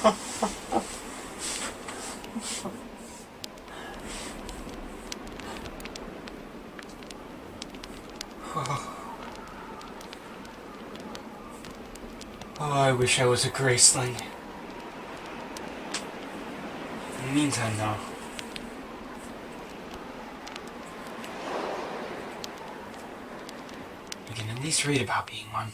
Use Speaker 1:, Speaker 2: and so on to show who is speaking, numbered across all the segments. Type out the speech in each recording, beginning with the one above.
Speaker 1: Oh, I wish I was a Graceling. In the meantime, though, we can at least read about being one.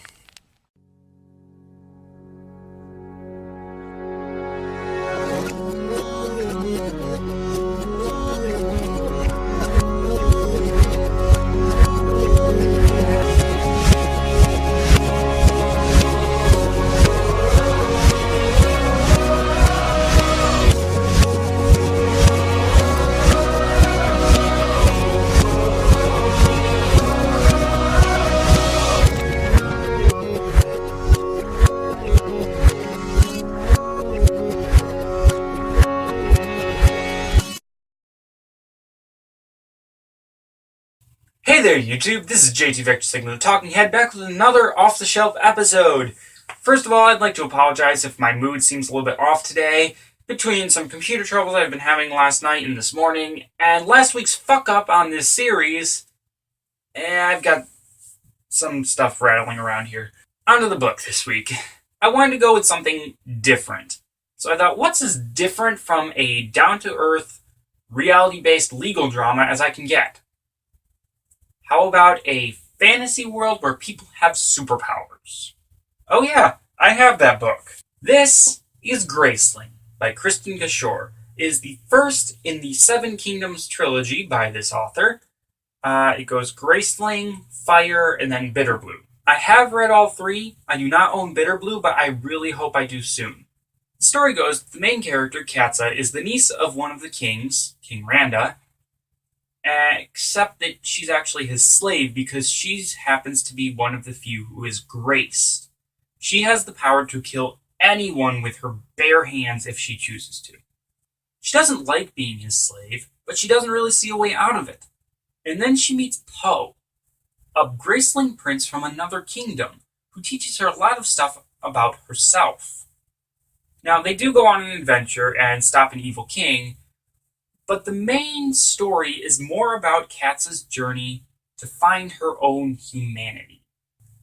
Speaker 1: Hey there, YouTube. This is JT Vector Sigma, the Talking Head, back with another off-the-shelf episode. First of all, I'd like to apologize if my mood seems a little bit off today, between some computer troubles I've been having last night and this morning, and last week's fuck-up on this series. I've got some stuff rattling around here. Onto the book this week. I wanted to go with something different. So I thought, what's as different from a down-to-earth, reality-based legal drama as I can get? How about a fantasy world where people have superpowers? Oh yeah, I have that book. This is Graceling by Kristen Gashore. It is the first in the Seven Kingdoms trilogy by this author. It goes Graceling, Fire, and then Bitterblue. I have read all three. I do not own Bitterblue, but I really hope I do soon. The story goes that the main character, Katza, is the niece of one of the kings, King Randa, except that she's actually his slave because she happens to be one of the few who is graced. She has the power to kill anyone with her bare hands if she chooses to. She doesn't like being his slave, but she doesn't really see a way out of it. And then she meets Poe, a Graceling prince from another kingdom, who teaches her a lot of stuff about herself. Now, they do go on an adventure and stop an evil king, but the main story is more about Katza's journey to find her own humanity.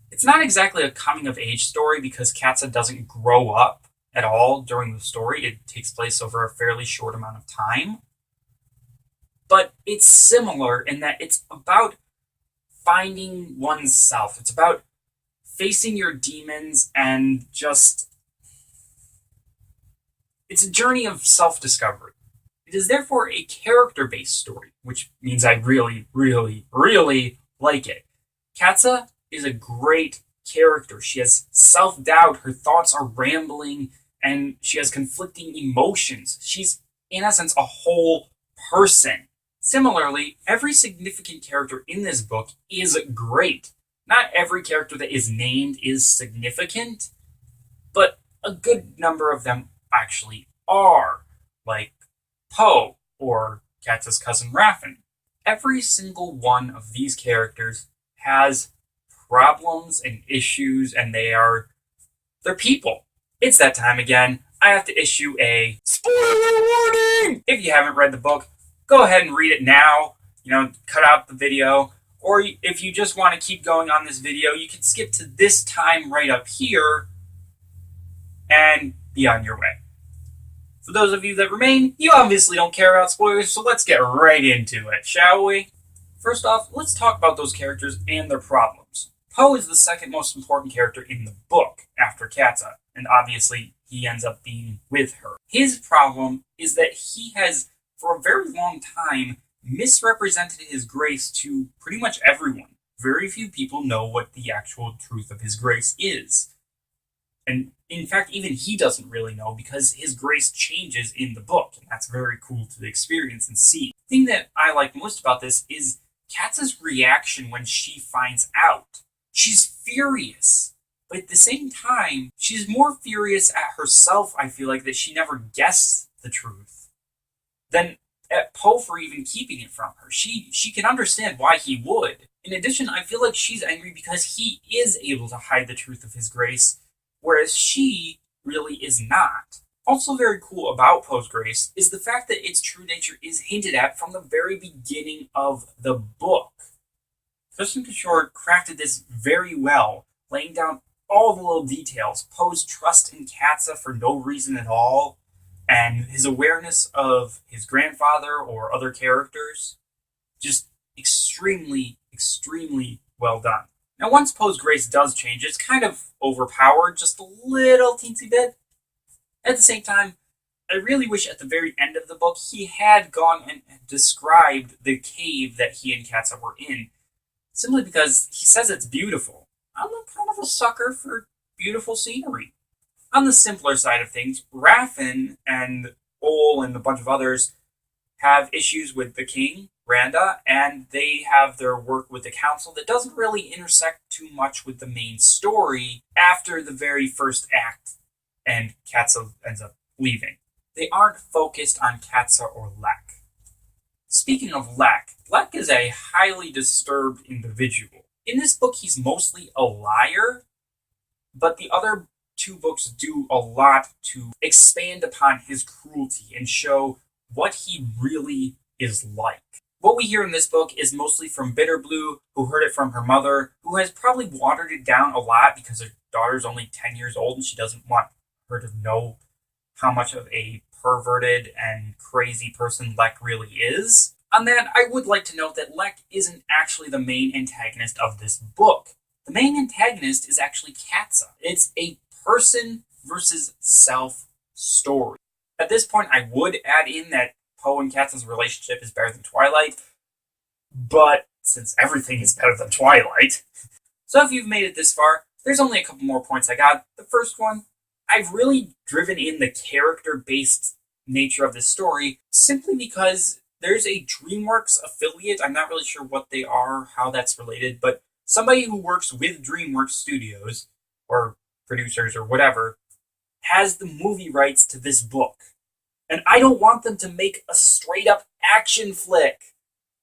Speaker 1: It's not exactly a coming-of-age story because Katza doesn't grow up at all during the story. It takes place over a fairly short amount of time. But it's similar in that it's about finding oneself. It's about facing your demons and just... It's a journey of self-discovery. It is therefore a character-based story, which means I really, really, really like it. Katza is a great character. She has self-doubt, her thoughts are rambling, and she has conflicting emotions. She's, in essence, a whole person. Similarly, every significant character in this book is great. Not every character that is named is significant, but a good number of them actually are, like Poe, or Katza's cousin Raffen. Every single one of these characters has problems and issues, and they're people. It's that time again. I have to issue a spoiler warning! If you haven't read the book, go ahead and read it now. Cut out the video. Or if you just want to keep going on this video, you can skip to this time right up here and be on your way. For those of you that remain, you obviously don't care about spoilers, so let's get right into it, shall we? First off, let's talk about those characters and their problems. Poe is the second most important character in the book, after Katza, and obviously he ends up being with her. His problem is that he has, for a very long time, misrepresented his grace to pretty much everyone. Very few people know what the actual truth of his grace is. And in fact, even he doesn't really know because his grace changes in the book, and that's very cool to experience and see. The thing that I like most about this is Katza's reaction when she finds out. She's furious, but at the same time, she's more furious at herself, I feel like, that she never guessed the truth, than at Poe for even keeping it from her. She can understand why he would. In addition, I feel like she's angry because he is able to hide the truth of his grace, whereas she really is not. Also very cool about Poe's Grace is the fact that its true nature is hinted at from the very beginning of the book. Christian Couture crafted this very well, laying down all the little details, Poe's trust in Katza for no reason at all, and his awareness of his grandfather or other characters. Just extremely, extremely well done. Now, once Poe's Grace does change, it's kind of overpowered just a little teensy bit. At the same time, I really wish at the very end of the book he had gone and described the cave that he and Katza were in, simply because he says it's beautiful. I'm kind of a sucker for beautiful scenery. On the simpler side of things, Raffin and Ole and a bunch of others have issues with the king, Randa, and they have their work with the council that doesn't really intersect too much with the main story after the very first act, and Katza ends up leaving. They aren't focused on Katza or Lek. Speaking of Lek, Lek is a highly disturbed individual. In this book, he's mostly a liar, but the other two books do a lot to expand upon his cruelty and show what he really is like. What we hear in this book is mostly from Bitterblue, who heard it from her mother, who has probably watered it down a lot because her daughter's only 10 years old and she doesn't want her to know how much of a perverted and crazy person Lek really is. On that, I would like to note that Lek isn't actually the main antagonist of this book. The main antagonist is actually Katza. It's a person versus self story. At this point, I would add in that Poe and Katza's relationship is better than Twilight, but since everything is better than Twilight, so if you've made it this far, there's only a couple more points I got. The first one, I've really driven in the character-based nature of this story simply because there's a DreamWorks affiliate. I'm not really sure what they are, how that's related, but somebody who works with DreamWorks Studios, or producers, or whatever, has the movie rights to this book. And I don't want them to make a straight-up action flick.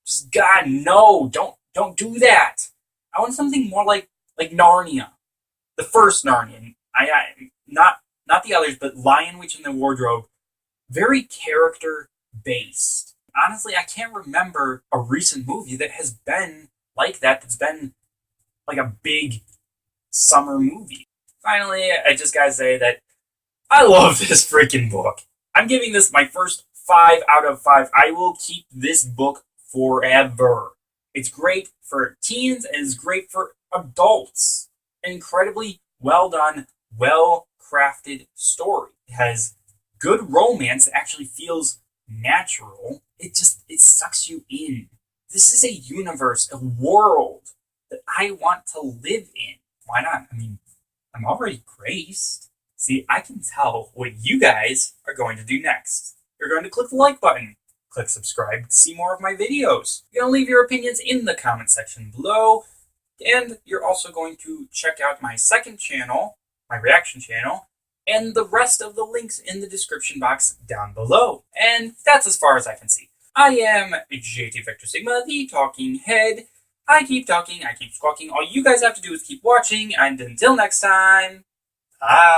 Speaker 1: Just, God, no, don't do that. I want something more like Narnia. The first Narnia. Not the others, but Lion, Witch, and the Wardrobe. Very character-based. Honestly, I can't remember a recent movie that has been like that, that's been like a big summer movie. Finally, I just gotta say that I love this freaking book. I'm giving this my first 5 out of 5. I will keep this book forever. It's great for teens and it's great for adults. An incredibly well done, well crafted story. It has good romance that actually feels natural. It sucks you in. This is a universe, a world that I want to live in. Why not? I mean, I'm already graced. See, I can tell what you guys are going to do next. You're going to click the like button, click subscribe to see more of my videos. You're going to leave your opinions in the comment section below, and you're also going to check out my second channel, my reaction channel, and the rest of the links in the description box down below. And that's as far as I can see. I am JT Vector Sigma, the talking head. I keep talking, I keep squawking. All you guys have to do is keep watching, and until next time, bye.